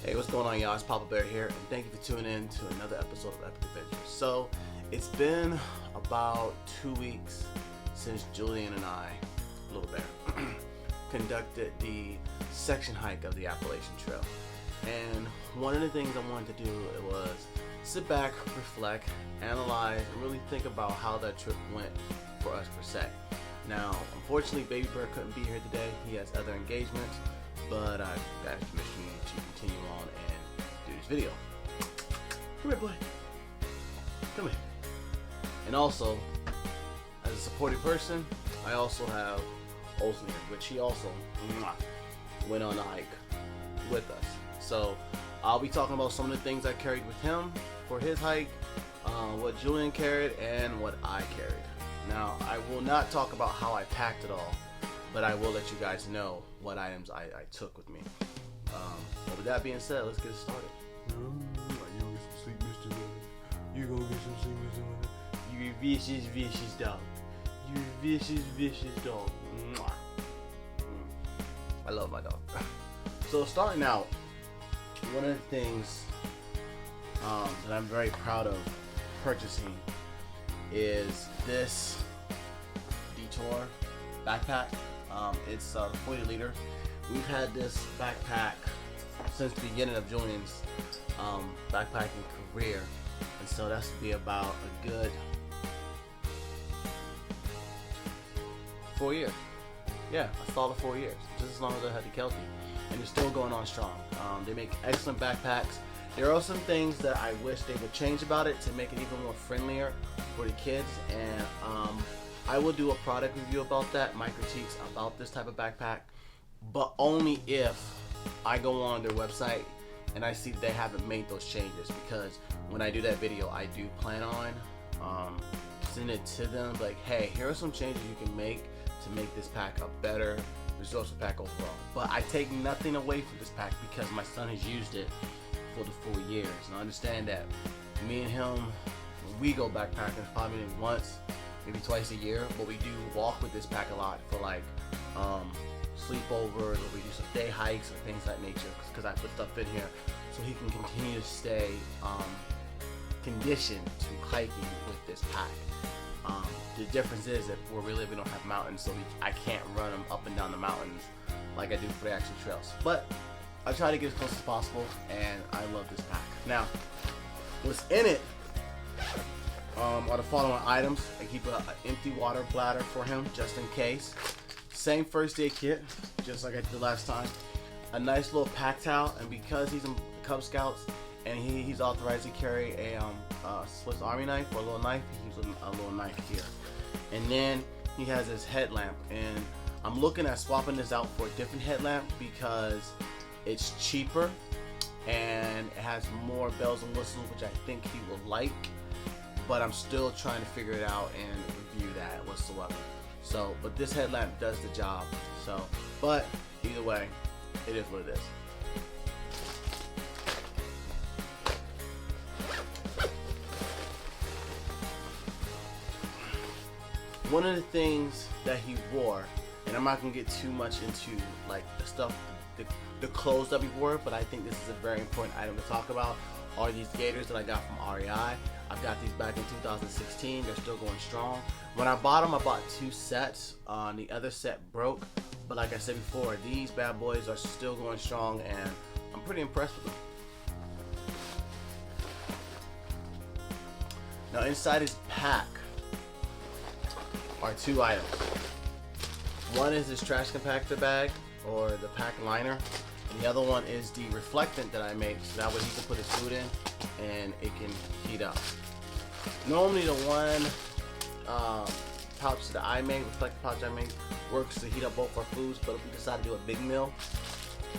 Hey, what's going on, y'all? It's Papa Bear here, and thank you for tuning in to another episode of Epic Adventures. So, it's been about 2 weeks since Julian and I, Little Bear, conducted the section hike of the Appalachian Trail. And one of the things I wanted to do was sit back, reflect, analyze, and really think about how that trip went for us per se. Now, unfortunately, Baby Bear couldn't be here today. He has other engagements, but I got permission to continue on and do this video. Come here, boy. Come here. And also, as a supporting person, I also have Olsen here, which he also went on the hike with us. So I'll be talking about some of the things I carried with him for his hike, what Julian carried, and what I carried. Now, I will not talk about how I packed it all, but I will let you guys know what items I took with me. But with that being said, let's get started. You gonna get some sleep, Mr. Miller? You gonna get some sleep, Mr. Miller? You vicious, vicious dog. You vicious, vicious dog. Mwah. I love my dog. So starting out, one of the things that I'm very proud of purchasing is this Detour backpack. It's 40 liter. We've had this backpack since the beginning of Julian's backpacking career, and so that's to be about a good 4 years. Yeah, a solid 4 years, just as long as I had the Kelty, and it's still going on strong. They make excellent backpacks. There are some things that I wish they would change about it to make it even more friendlier for the kids, and I will do a product review about that, my critiques about this type of backpack, but only if I go on their website and I see that they haven't made those changes, because when I do that video, I do plan on sending it to them, like, hey, here are some changes you can make to make this pack a better resourceful pack overall. But I take nothing away from this pack because my son has used it for the 4 years, and I understand that me and him, when we go backpacking, probably once, maybe twice a year, but we do walk with this pack a lot for like sleepovers, or we do some day hikes and things of that nature, because I put stuff in here so he can continue to stay conditioned to hiking with this pack. The difference is that where we live, we don't have mountains, so I can't run him up and down the mountains like I do for the actual trails. But I try to get as close as possible, and I love this pack. Now, what's in it are the following items. I keep an empty water bladder for him just in case. Same first aid kit, just like I did last time. A nice little pack towel, and because he's in Cub Scouts and he's authorized to carry a Swiss Army knife or a little knife, he keeps a little knife here. And then he has his headlamp, and I'm looking at swapping this out for a different headlamp because it's cheaper and it has more bells and whistles, which I think he will like. But I'm still trying to figure it out and review that whatsoever. So, but this headlamp does the job. So, but either way, it is what it is. One of the things that he wore, and I'm not gonna get too much into like the stuff, the clothes that we wore, but I think this is a very important item to talk about, are these gaiters that I got from REI. I've got these back in 2016. They're still going strong. When I bought them, I bought 2 sets. The other set broke, but like I said before, these bad boys are still going strong, and I'm pretty impressed with them. Now, inside his pack are 2 items. One is this trash compactor bag, or the pack liner, and the other one is the reflectant that I make, so that way he can put his food in and it can heat up. Normally the one pouch that I make, reflective pouch I make, works to heat up both our foods, but if we decide to do a big meal,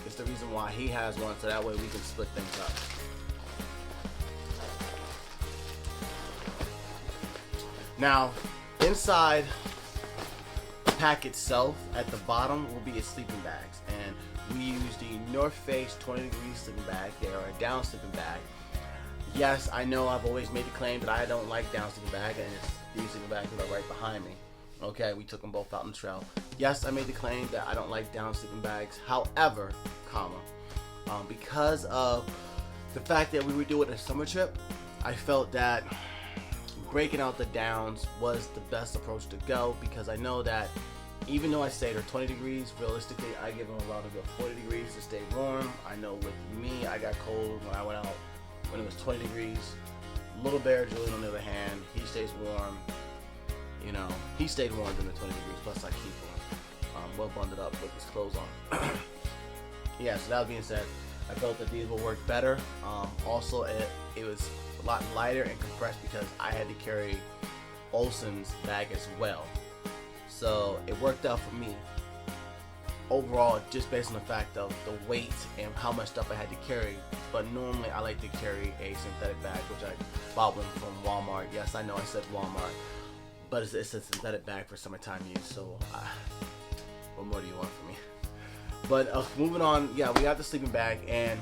it's the reason why he has one, so that way we can split things up. Now, inside the pack itself, at the bottom will be his sleeping bags, and we use the North Face 20 degree sleeping bag. They are a down sleeping bag. Yes, I know I've always made the claim that I don't like down sleeping bag, and these sleeping bags are right behind me. Okay, we took them both out on the trail. Yes, I made the claim that I don't like down sleeping bags. However, because because of the fact that we were doing a summer trip, I felt that breaking out the downs was the best approach to go, because I know that even though I stayed at 20 degrees, realistically, I give them a lot of good 40 degrees to stay warm. I know with me, I got cold when I went out when it was 20 degrees. Little Bear, Julian, on the other hand, he stays warm. You know, he stayed warm than the 20 degrees, plus I keep him well bundled up with his clothes on. Yeah, so that being said, I felt that these will work better. Also, it was a lot lighter and compressed because I had to carry Olsen's bag as well. So it worked out for me overall, just based on the fact of the weight and how much stuff I had to carry. But normally I like to carry a synthetic bag, which I bought one from Walmart. Yes, I know I said Walmart, but it's a synthetic bag for summertime use. So what more do you want from me? But moving on, yeah, we got the sleeping bag, and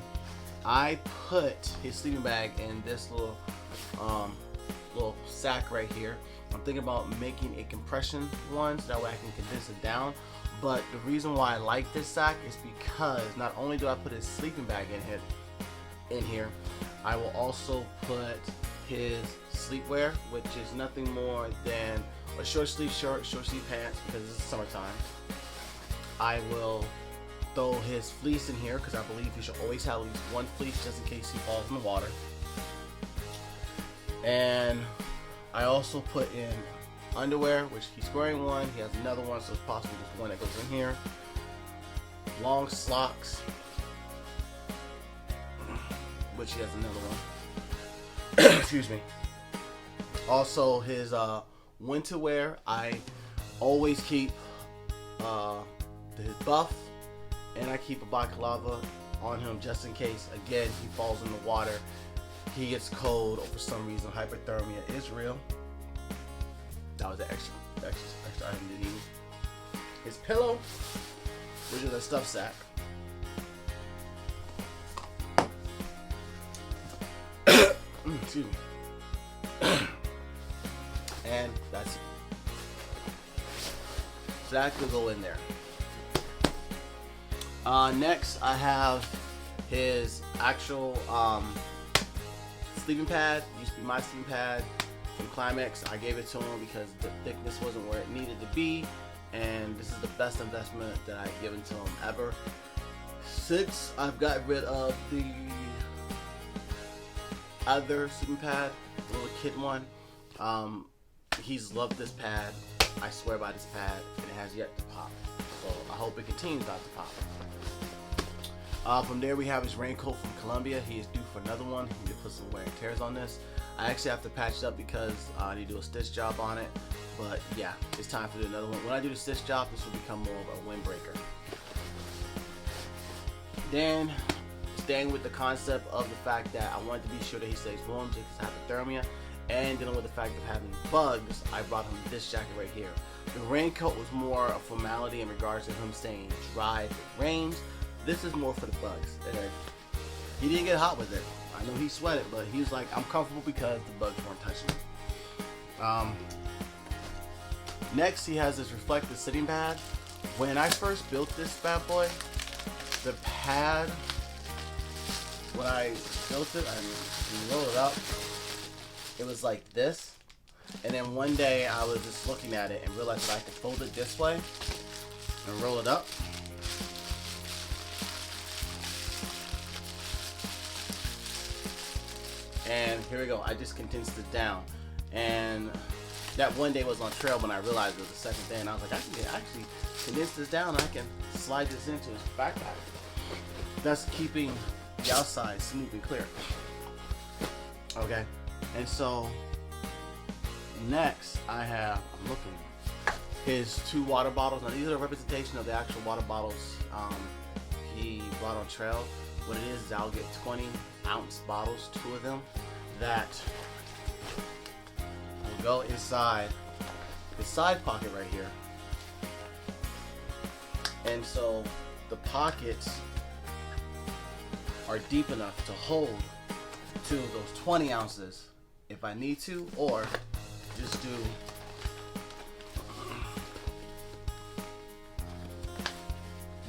I put his sleeping bag in this little sack right here. I'm thinking about making a compression one so that way I can condense it down. But the reason why I like this sack is because not only do I put his sleeping bag in here, I will also put his sleepwear, which is nothing more than a short sleeve shirt, short sleeve pants, because it's summertime. I will throw his fleece in here because I believe he should always have at least one fleece just in case he falls in the water. And I also put in underwear, which he's wearing one. He has another one, so it's possibly just one that goes in here. Long socks, which he has another one. Excuse me. Also, his winter wear, I always keep his buff, and I keep a balaclava on him just in case, again, he falls in the water. He gets cold, or for some reason hypothermia is real. That was the extra item to use. His pillow, which is a stuffed sack. Excuse me. And that's it. So that could go in there. Next, I have his actual sleeping pad. Used to be my sleeping pad from Climax. I gave it to him because the thickness wasn't where it needed to be, and this is the best investment that I've given to him ever. Since I've got rid of the other sleeping pad, the little kid one, he's loved this pad. I swear by this pad, and it has yet to pop. So I hope it continues not to pop. From there, we have his raincoat from Columbia. He is due for another one. He need to put some wear and tears on this. I actually have to patch it up because I need to do a stitch job on it. But yeah, it's time to do another one. When I do the stitch job, this will become more of a windbreaker. Then, staying with the concept of the fact that I wanted to be sure that he stays warm because of hypothermia, and dealing with the fact of having bugs, I brought him this jacket right here. The raincoat was more a formality in regards to him staying dry if it rains. This is more for the bugs. And he didn't get hot with it. I know he sweated, but he was like, I'm comfortable because the bugs weren't touching me. Next, he has this reflective sitting pad. When I first built this bad boy, the pad, when I built it, I rolled it up, it was like this. And then one day I was just looking at it and realized that I could fold it this way and roll it up. And here we go. I just condensed it down. And that one day was on trail when I realized it was the second day. And I was like, I can actually condense this down and I can slide this into his backpack. That's keeping the outside smooth and clear. Okay. And so next I have, I'm looking, his 2 water bottles. Now these are a representation of the actual water bottles he brought on trail. What it is I'll get 20-ounce bottles, 2 of them, that will go inside the side pocket right here. And so the pockets are deep enough to hold 2 of those 20 ounces if I need to, or just do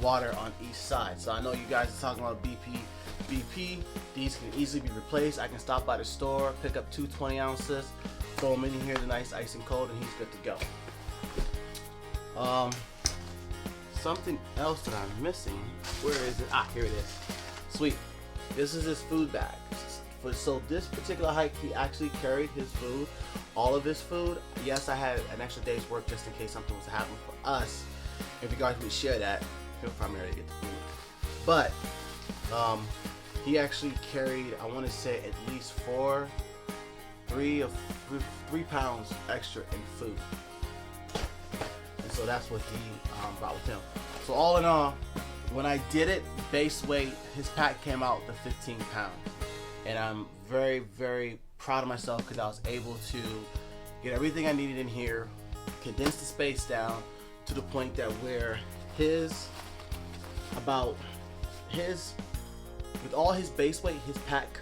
water on each side. So I know you guys are talking about BP BP. These can easily be replaced. I can stop by the store, pick up two 20 ounces, throw them in here, the nice ice and cold, and he's good to go. Something else that I'm missing. Where is it? Ah, here it is. Sweet. This is his food bag. So this particular hike, he actually carried his food, all of his food. Yes, I had an extra day's work just in case something was to happen for us. If you guys would share that, he'll primarily get the food. But he actually carried, I want to say, at least 3 pounds extra in food. And so that's what he brought with him. So all in all, when I did it, base weight, his pack came out to 15 pounds. And I'm very, very proud of myself because I was able to get everything I needed in here, condense the space down to the point that where with all his base weight, his pack's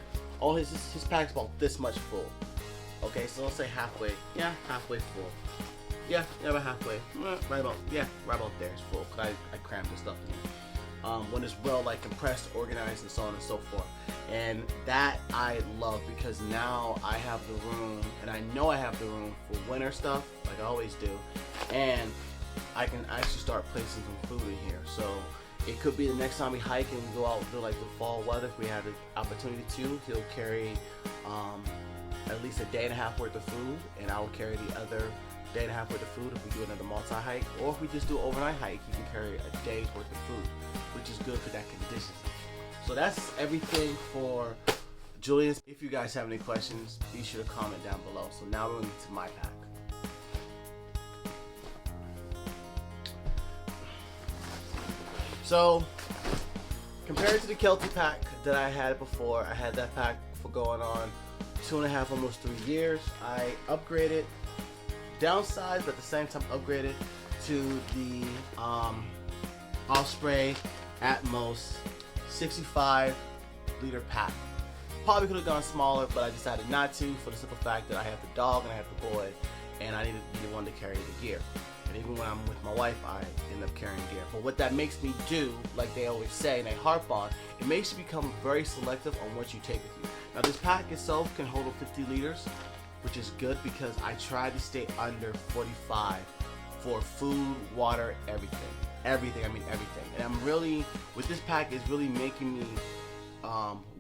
about this much full. Okay, so let's say halfway. Yeah, halfway full. Yeah, about halfway. Right about there. It's full because I crammed the stuff in here. When it's well compressed, organized, and so on and so forth. And that I love because now I have the room, and I know I have the room for winter stuff, like I always do. And I can actually start placing some food in here. So it could be the next time we hike and we go out and do like the fall weather, if we have the opportunity to, he'll carry at least a day and a half worth of food, and I will carry the other day and a half worth of food if we do another multi-hike, or if we just do an overnight hike, he can carry a day's worth of food, which is good because that conditions it. So that's everything for Julian. If you guys have any questions, be sure to comment down below. So now we're going to my pack. So compared to the Kelty pack that I had before, I had that pack for going on 2.5, almost 3 years. I upgraded, downsized, but at the same time upgraded to the Osprey Atmos 65 liter pack. Probably could have gone smaller, but I decided not to for the simple fact that I have the dog and I have the boy, and I needed to be the one to carry the gear. And even when I'm with my wife, I end up carrying gear. But what that makes me do, like they always say and they harp on, it makes you become very selective on what you take with you. Now this pack itself can hold 50 liters, which is good because I try to stay under 45 for food, water, everything. Everything, I mean everything. And I'm really, with this pack, it's really making me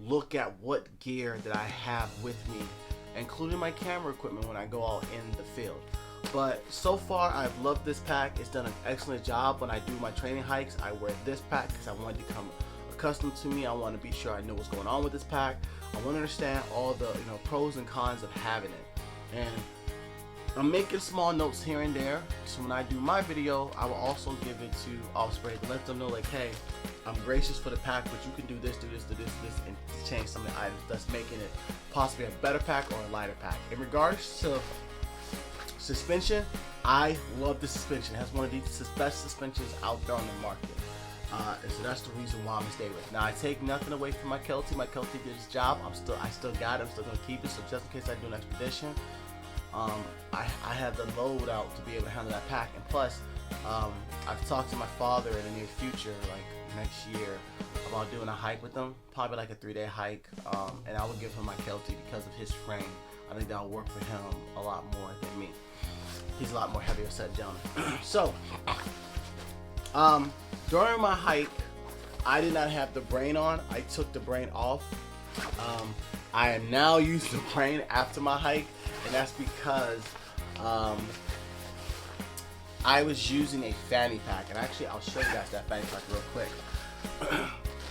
look at what gear that I have with me, including my camera equipment when I go out in the field. But so far, I've loved this pack. It's done an excellent job. When I do my training hikes, I wear this pack because I want it to become accustomed to me. I want to be sure I know what's going on with this pack. I want to understand all the pros and cons of having it. And I'm making small notes here and there. So when I do my video, I will also give it to Osprey to let them know, like, hey, I'm gracious for the pack, but you can do this, and change some of the items, thus making it possibly a better pack or a lighter pack. In regards to suspension, I love the suspension. It has one of the best suspensions out there on the market. And so that's the reason why I'm gonna stay with it. Now I take nothing away from my Kelty. My Kelty did its job. I still got it. I'm still gonna keep it. So just in case I do an expedition, I have the load out to be able to handle that pack. And plus, I've talked to my father in the near future, like next year, about doing a hike with him, probably like a 3-day hike. And I will give him my Kelty because of his frame. I think that'll work for him a lot more than me. He's a lot more heavier set down. So, during my hike, I did not have the brain on. I took the brain off. I am now using the brain after my hike, and that's because I was using a fanny pack. And actually, I'll show you guys that fanny pack real quick.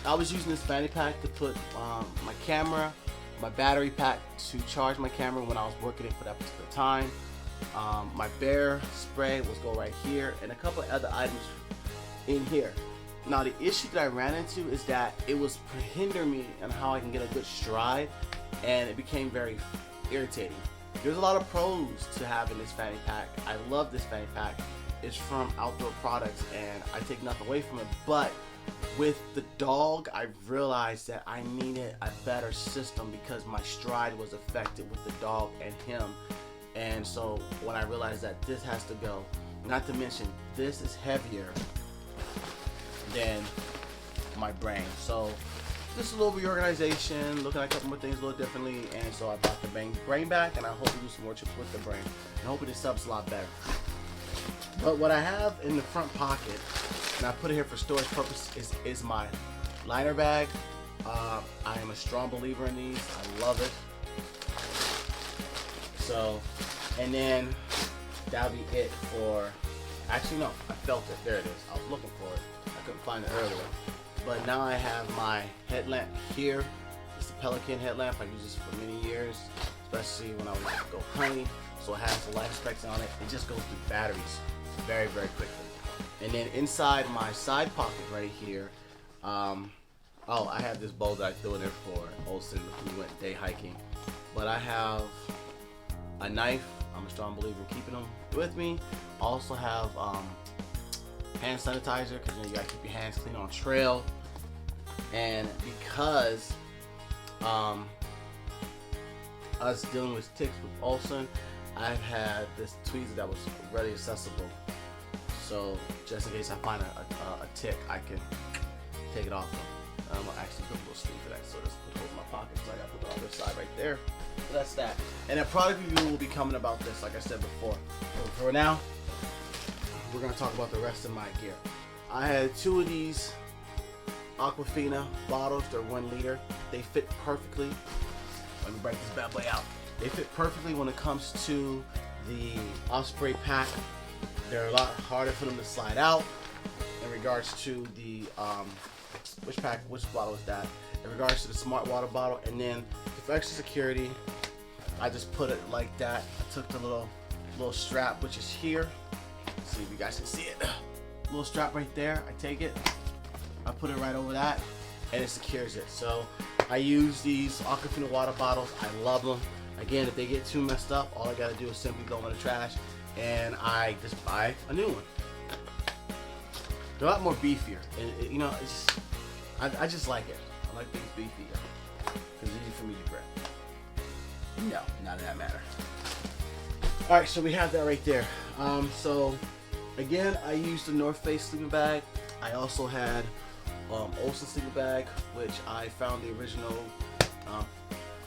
I was using this fanny pack to put my camera, my battery pack to charge my camera when I was working it for that particular time. My bear spray was go right here, and a couple of other items in here. Now the issue that I ran into is that it was hindering me on how I can get a good stride, and it became very irritating. There's a lot of pros to having this fanny pack. I love this fanny pack. It's from Outdoor Products, and I take nothing away from it, but with the dog, I realized that I needed a better system because my stride was affected with the dog and him. And so when I realized that this has to go, not to mention this is heavier than my brain. So just a little reorganization, looking at a couple more things a little differently, and so I brought the brain back, and I hope to do some more trips with the brain, and hopefully this sub's a lot better. But what I have in the front pocket, and I put it here for storage purposes, is my liner bag. I am a strong believer in these. I love it. So, and then that'll be it for, actually no, I felt it. There it is. I was looking for it. I couldn't find it earlier. But now I have my headlamp here. It's the Pelican headlamp. I use this for many years, especially when I would go hunting. So it has the life expectancy on it. It just goes through batteries very, very quickly. And then inside my side pocket right here, oh, I have this bowl that I threw in there for Olsen when we went day hiking. But I have a knife. I'm a strong believer in keeping them with me. I also have hand sanitizer, because you gotta keep your hands clean on trail. And because us dealing with ticks with Olsen, I've had this tweezer that was readily accessible. So just in case I find a tick, I can take it off them. I'm gonna actually put a little sleeve for that, so this will hold my pocket. So I gotta put it on this side right there. So that's that. And a product review will be coming about this, like I said before. So for now, we're gonna talk about the rest of my gear. I had 2 of these Aquafina bottles. They're 1 liter. They fit perfectly. Let me break this bad boy out. They fit perfectly when it comes to the Osprey pack. They're a lot harder for them to slide out. In regards to the which bottle is that? In regards to the smart water bottle, and then for extra security, I just put it like that. I took the little strap, which is here. Let's see if you guys can see it. Little strap right there. I take it, I put it right over that, and it secures it. So I use these Aquafina water bottles. I love them. Again, if they get too messed up, all I gotta do is simply go in the trash, and I just buy a new one. They're a lot more beefier, and you know, it's just, I just like it. I like things beefier because it's easy for me to grip. No, not in that matter. All right, so we have that right there. So again, I used the North Face sleeping bag. I also had Olsen sleeping bag, which I found the original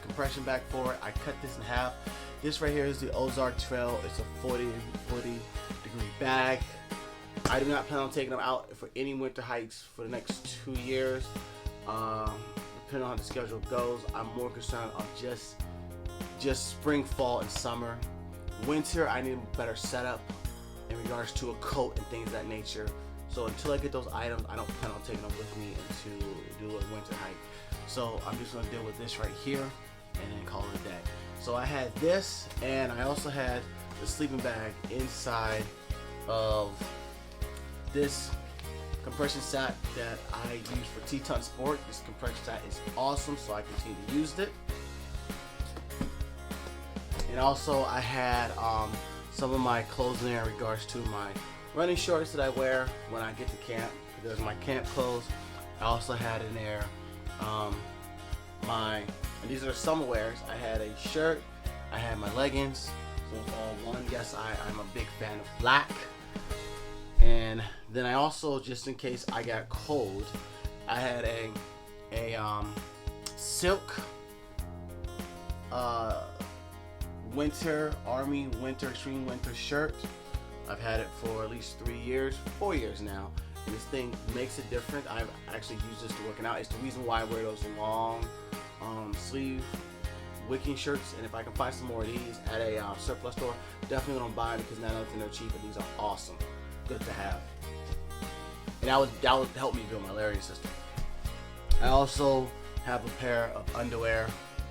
compression bag for it. I cut this in half. This right here is the Ozark Trail. It's a 40 degree bag. I do not plan on taking them out for any winter hikes for the next 2 years. Depending on how the schedule goes, I'm more concerned of just spring, fall, and summer. Winter, I need a better setup in regards to a coat and things of that nature. So until I get those items, I don't plan on taking them with me to do a winter hike. So I'm just gonna deal with this right here and then call it a day. So I had this, and I also had the sleeping bag inside of this compression set that I use for Teton Sport. This compression set is awesome, so I continue to use it. And also I had some of my clothes in there in regards to my running shorts that I wear when I get to camp. There's my camp clothes. I also had in there and these are summer wears. I had a shirt, I had my leggings, so it's all one. Yes, I'm a big fan of black. And then I also, just in case I got cold, I had a silk Army winter extreme winter shirt. I've had it for at least 4 years now. And this thing makes a difference. I've actually used this to working out. It's the reason why I wear those long sleeve wicking shirts. And if I can find some more of these at a surplus store, definitely gonna buy them, because not only they're cheap, but these are awesome. Good to have. And that would help me build my layering system. I also have a pair of underwear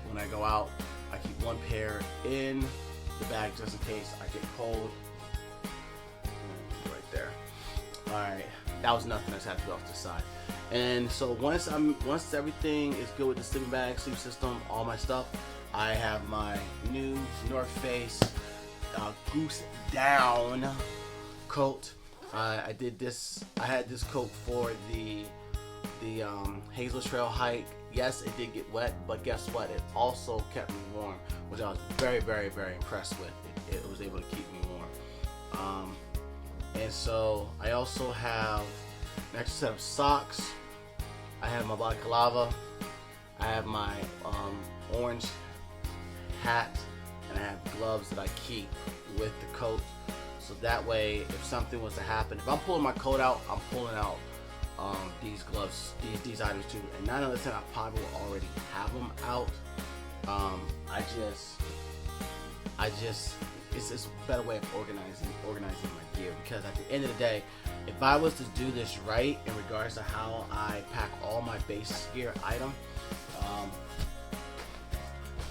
when I go out. I keep one pair in the bag just in case I get cold. Right there. Alright, that was nothing. I just had to go off to the side. And so once everything is good with the sleeping bag, sleep system, all my stuff, I have my new North Face Goose Down coat. I had this coat for the Hazel Trail hike. Yes, it did get wet, but guess what? It also kept me warm, which I was very, very, very impressed with. It was able to keep me warm. And so I also have an extra set of socks. I have my balaclava I have my orange hat, and I have gloves that I keep with the coat. So that way, if something was to happen, if I'm pulling my coat out, I'm pulling out these gloves, these items too. And 9 out of 10, I probably will already have them out. It's just a better way of organizing my gear, because at the end of the day, if I was to do this right in regards to how I pack all my base gear item,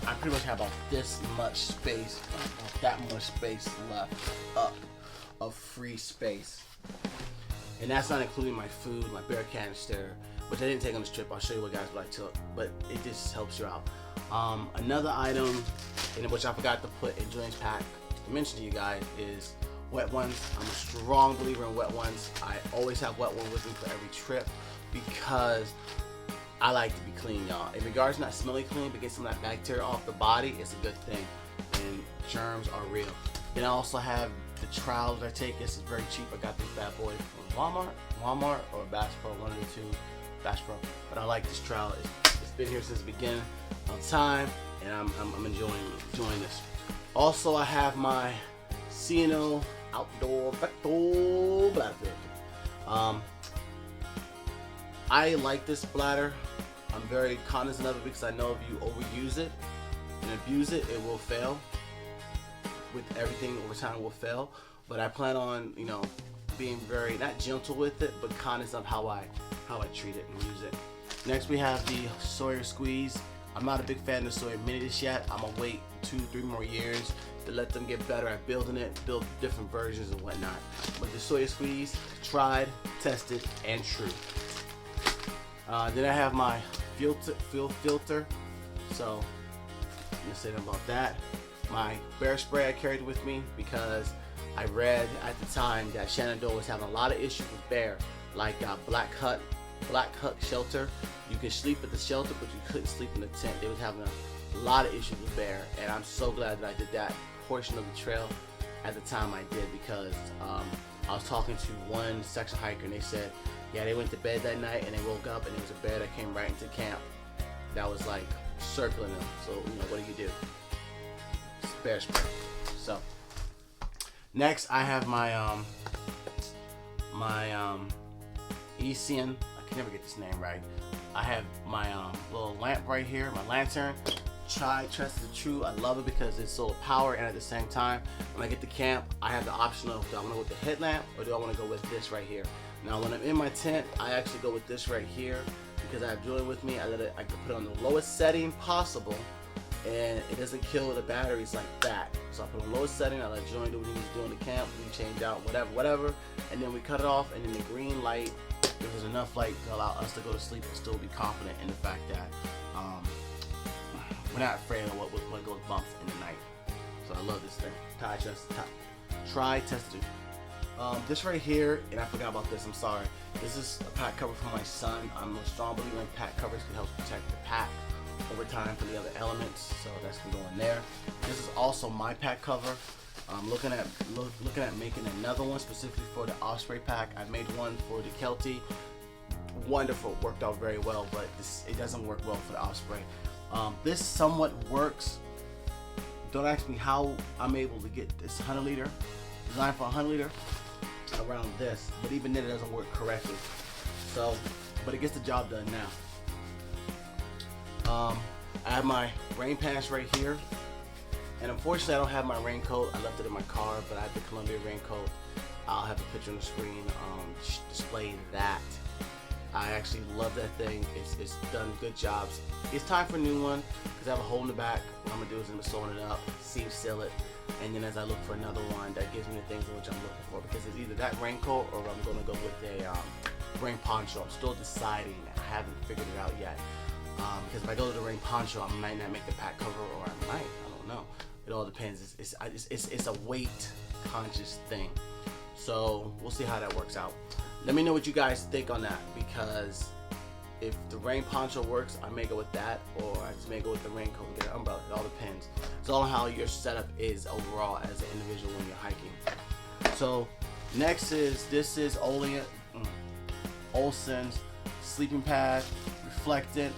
I pretty much have about this much space, about that much space left up of free space. And that's not including my food, my bear canister, which I didn't take on this trip. I'll show you what I took, but it just helps you out. Another item in which I forgot to put in Julian's pack to mention to you guys is wet ones. I'm a strong believer in wet ones. I always have wet one with me for every trip because I like to be clean, y'all. In regards to not smelling clean, but getting some of that bacteria off the body, it's a good thing. And germs are real. Then I also have the trowels I take. This is very cheap. I got this bad boy from Walmart or Bass Pro, one of the two. Bass Pro. But I like this trowel. It's been here since the beginning of time, and I'm enjoying this. Also, I have my C&O outdoor vector bladder. I like this bladder. I'm very cognizant of it because I know if you overuse it and abuse it, it will fail. With everything over time, it will fail. But I plan on, being very not gentle with it, but cognizant of how I treat it and use it. Next, we have the Sawyer Squeeze. I'm not a big fan of the Sawyer Mini Dish yet. I'm gonna wait 2-3 more years to let them get better at building it, build different versions and whatnot. But the Sawyer Squeeze, tried, tested, and true. Then I have my fuel filter. So I'm gonna say about that. My bear spray I carried with me because I read at the time that Shenandoah was having a lot of issues with bear, like Black Hut shelter. You could sleep at the shelter, but you couldn't sleep in the tent. They was having a lot of issues with bear, and I'm so glad that I did that portion of the trail at the time I did, because I was talking to one section hiker and they said, yeah, they went to bed that night and they woke up and there was a bear that came right into camp that was like circling them. So, what do? It's bear spray. So, next I have my Ecian. I can never get this name right. I have my little lamp right here, my lantern. Tried, trusted, true. I love it because it's solar power, and at the same time, when I get to camp, I have the option of, do I want to go with the headlamp or do I want to go with this right here? Now, when I'm in my tent, I actually go with this right here because I have Julian with me. I can put it on the lowest setting possible, and it doesn't kill the batteries like that. So I put on the lowest setting. I let Julian do what he needs to do in the camp. We change out whatever, and then we cut it off. And then the green light, if there's enough light to allow us to go to sleep and still be confident in the fact that we're not afraid of what goes bumps in the night. So I love this thing. Try, tested. This right here, and I forgot about this, I'm sorry. This is a pack cover for my son. I'm a strong believer in pack covers. It helps protect the pack over time from the other elements. So that's gonna go in there. This is also my pack cover. I'm looking at making another one specifically for the Osprey pack. I made one for the Kelty. Wonderful, worked out very well, but it doesn't work well for the Osprey. This somewhat works. Don't ask me how I'm able to get this 100 liter, designed for 100 liter, around this, but even then it doesn't work correctly. So, but it gets the job done now. I have my rain pants right here, and unfortunately I don't have my raincoat. I left it in my car, but I have the Columbia raincoat. I'll have a picture on the screen displaying that. I actually love that thing. It's done good jobs. It's time for a new one because I have a hole in the back. What I'm gonna do is I'm gonna sew it up, seam seal it, and then as I look for another one that gives me the things in which I'm looking for, because it's either that raincoat or I'm gonna go with a rain poncho. I'm still deciding. I haven't figured it out yet. Because if I go to the rain poncho, I might not make the pack cover, or I might. I don't know. It all depends. It's a weight conscious thing. So we'll see how that works out. Let me know what you guys think on that, because if the rain poncho works, I may go with that, or I just may go with the raincoat and get an umbrella. It all depends. It's all on how your setup is overall as an individual when you're hiking. So next this is Olsen's sleeping pad, reflectant.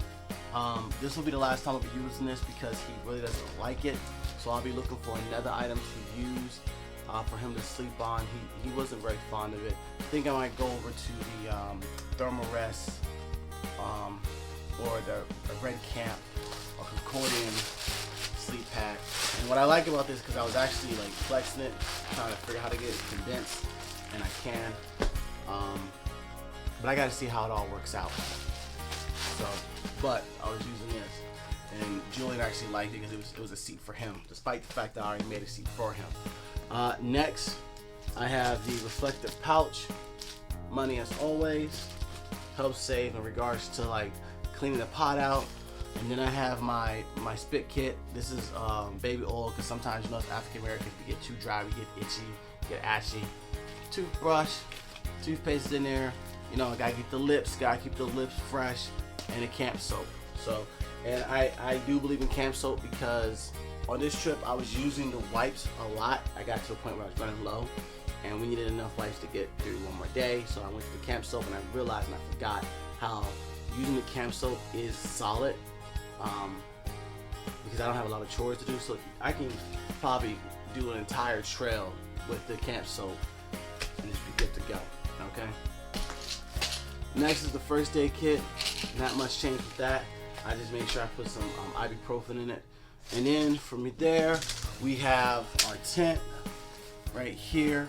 This will be the last time I'll be using this because he really doesn't like it. So I'll be looking for another item to use for him to sleep on. He wasn't very fond of it. I think I might go over to the Thermarest or the Red Camp or Concordian sleep pack. And what I like about this, because I was actually like flexing it, trying to figure out how to get it condensed, and I can. But I got to see how it all works out. So, but I was using this, and Julian actually liked it because it was a seat for him, despite the fact that I already made a seat for him. Next, I have the reflective pouch. Money as always, helps save in regards to like cleaning the pot out. And then I have my spit kit. This is baby oil, because sometimes, you know, as African Americans, we get too dry, we get itchy, get ashy. Toothbrush, toothpaste is in there. You know, I gotta keep the lips fresh, and a camp soap. So, and I do believe in camp soap because on this trip I was using the wipes a lot. I got to a point where I was running low, and we needed enough wipes to get through one more day. So I went to the camp soap, and I realized, and I forgot how using the camp soap is solid. Because I don't have a lot of chores to do, so I can probably do an entire trail with the camp soap and just be good to go. Okay. Next is the first aid kit. Not much change with that. I just made sure I put some ibuprofen in it. And then from there, we have our tent right here.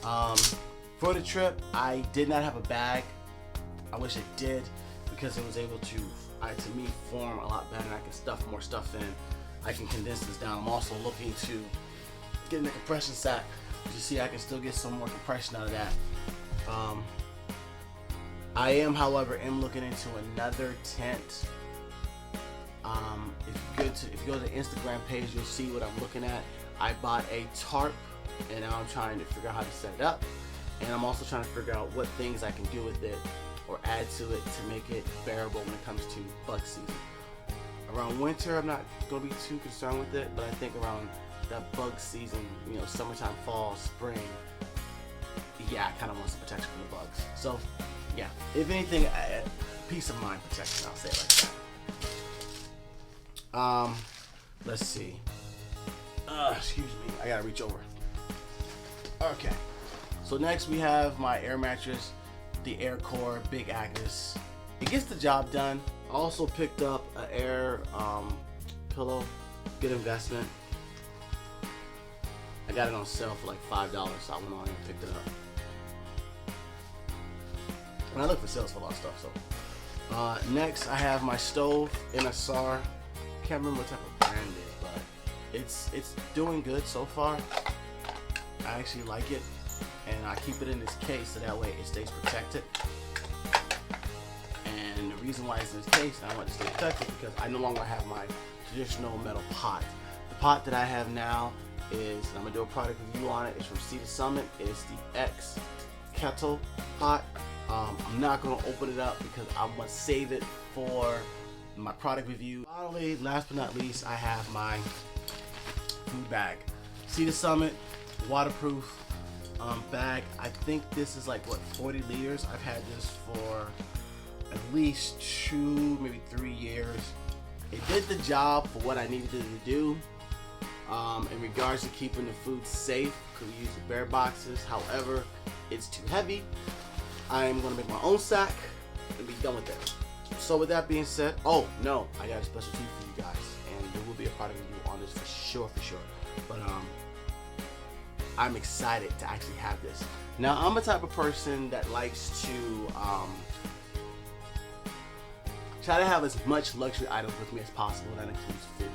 For the trip, I did not have a bag. I wish I did, because it was able to me form a lot better, and I can stuff more stuff in. I can condense this down. I'm also looking to get in the compression sack. As you see, I can still get some more compression out of that. I am, however, looking into another tent. If you go to the Instagram page, you'll see what I'm looking at. I bought a tarp, and now I'm trying to figure out how to set it up. And I'm also trying to figure out what things I can do with it or add to it to make it bearable when it comes to bug season. Around winter, I'm not going to be too concerned with it, but I think around that bug season, you know, summertime, fall, spring, yeah, I kind of want some protection from the bugs. So, yeah, if anything, peace of mind protection, I'll say it like that. Let's see. Excuse me, I gotta reach over. Okay, so next we have my air mattress, the Air Core Big Agnes. It gets the job done. I also picked up an air pillow, good investment. I got it on sale for like $5, so I went on and picked it up. And I look for sales for a lot of stuff. So next I have my stove, MSR. Can't remember what type of brand it is, but it's doing good so far. I actually like it, and I keep it in this case so that way it stays protected. And the reason why it's in this case, and I want it to stay protected, because I no longer have my traditional metal pot. The pot that I have now is, and I'm gonna do a product review on it. It's from Sea to Summit. It's the X Kettle pot. I'm not gonna open it up because I'm gonna save it for my product review. Finally, last but not least, I have my food bag. Sea to Summit, waterproof bag. I think this is like, what, 40 liters. I've had this for at least 2, maybe 3 years. It did the job for what I needed it to do. In regards to keeping the food safe, because we use the bear boxes. However, it's too heavy. I'm gonna make my own sack and be done with it. So with that being said, oh no, I got a special treat for you guys, and there will be a product review on this for sure. But I'm excited to actually have this. Now, I'm a type of person that likes to try to have as much luxury items with me as possible, and that includes food.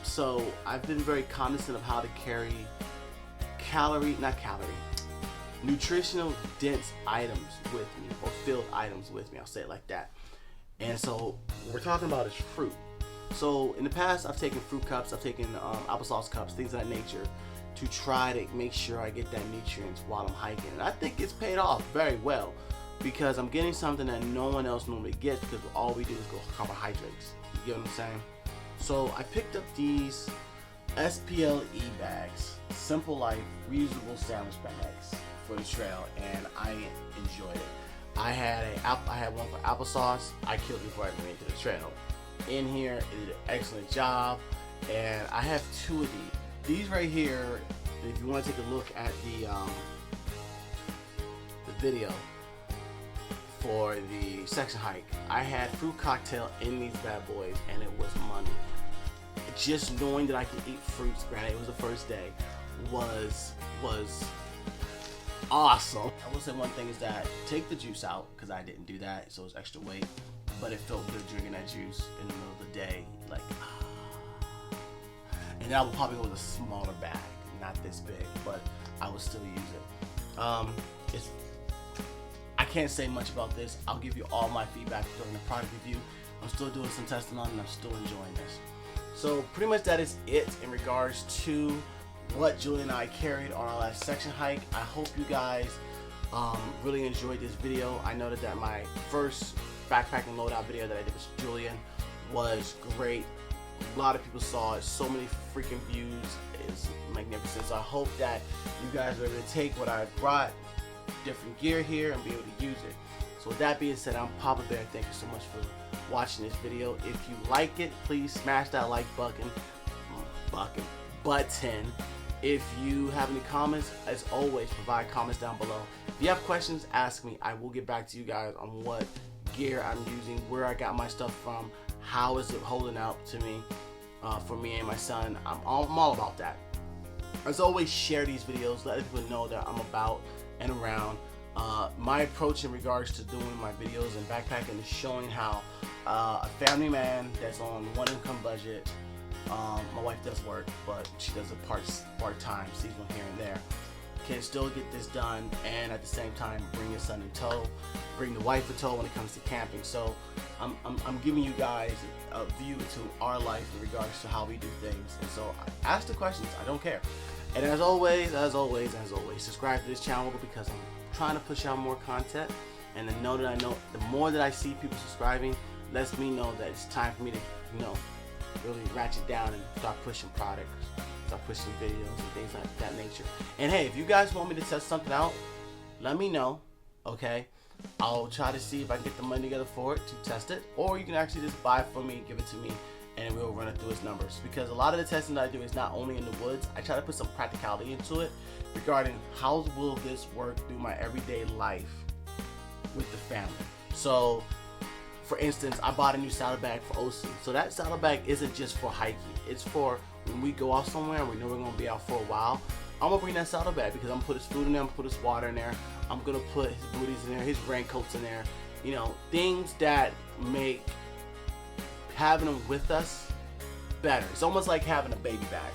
So I've been very cognizant of how to carry nutritional dense items with me, or filled items with me, I'll say it like that. And so what we're talking about is fruit. So in the past, I've taken fruit cups, I've taken applesauce cups, things of that nature, to try to make sure I get that nutrients while I'm hiking. And I think it's paid off very well, because I'm getting something that no one else normally gets, because all we do is go carbohydrates. You get what I'm saying? So I picked up these SPLE bags, Simple Life reusable sandwich bags for the trail, and I enjoyed it. I had one for applesauce. I killed it before I went into the trail. In here, it did an excellent job, and I have 2 of these. These right here, if you want to take a look at the video for the section hike, I had fruit cocktail in these bad boys, and it was money. Just knowing that I could eat fruits, granted it was the first day, was awesome. I will say one thing is that take the juice out, because I didn't do that, so it was extra weight, but it felt good drinking that juice in the middle of the day, like and I will probably go with a smaller bag, not this big, but I will still use it. I can't say much about this. I'll give you all my feedback during the product review. I'm still doing some testing on it, and I'm still enjoying this. So pretty much that is it in regards to what Julian and I carried on our last section hike. I hope you guys really enjoyed this video. I noted that my first backpacking loadout video that I did with Julian was great. A lot of people saw it. So many freaking views. It's magnificent. So I hope that you guys are able to take what I brought, different gear here, and be able to use it. So with that being said, I'm Papa Bear. Thank you so much for watching this video. If you like it, please smash that like button. If you have any comments, as always, provide comments down below. If you have questions, ask me. I will get back to you guys on what gear I'm using, where I got my stuff from, how is it holding out to me, for me and my son. I'm all about that. As always, share these videos, let people know that I'm about and around. My approach in regards to doing my videos and backpacking is showing how a family man that's on one income budget, my wife does work, but she does a part-time, seasonal here and there, can still get this done and at the same time bring your son in tow, bring the wife in tow when it comes to camping. So I'm giving you guys a view into our life in regards to how we do things. And so ask the questions, I don't care. And as always, subscribe to this channel because I'm trying to push out more content. And the more that I see people subscribing, lets me know that it's time for me to, really ratchet down and start pushing products, start pushing videos and things like that nature. And hey, if you guys want me to test something out, let me know, okay? I'll try to see if I can get the money together for it to test it, or you can actually just buy it from me, give it to me, and we'll run it through its numbers. Because a lot of the testing that I do is not only in the woods. I try to put some practicality into it regarding how will this work through my everyday life with the family. So for instance, I bought a new saddlebag for OC. So that saddlebag isn't just for hiking. It's for when we go out somewhere and we know we're going to be out for a while. I'm going to bring that saddlebag because I'm going to put his food in there, I'm going to put his water in there, I'm going to put his booties in there, his raincoats in there. Things that make having them with us better. It's almost like having a baby bag.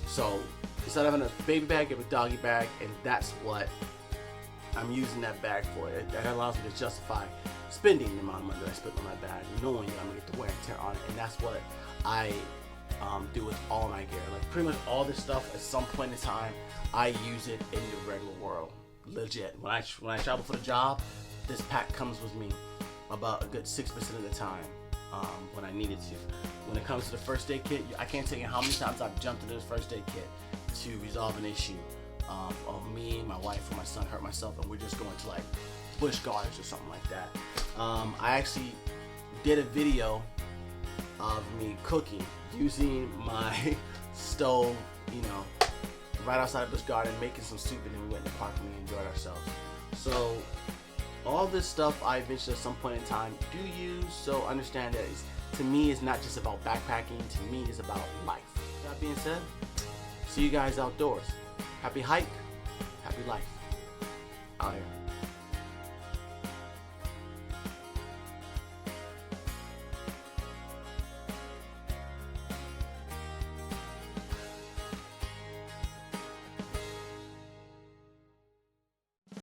So instead of having a baby bag, you have a doggy bag, and that's what I'm using that bag for. That allows me to justify spending the amount of money that I spent on my bag, knowing that I'm gonna get the wear and tear on it. And that's what I do with all my gear. Like pretty much all this stuff, at some point in time, I use it in the regular world. Legit. When I travel for the job, this pack comes with me about a good 6% of the time when I needed to. When it comes to the first aid kit, I can't tell you how many times I've jumped into this first aid kit to resolve an issue. Of me, my wife, or my son hurt myself, and we're just going to like bush gardens or something like that. I actually did a video of me cooking using my stove, right outside of Busch Garden, making some soup, and then we went in the park and we enjoyed ourselves. So all this stuff I eventually at some point in time do use, so understand that to me it's not just about backpacking, to me it's about life. That being said, see you guys outdoors. Happy hike, happy life. Out here.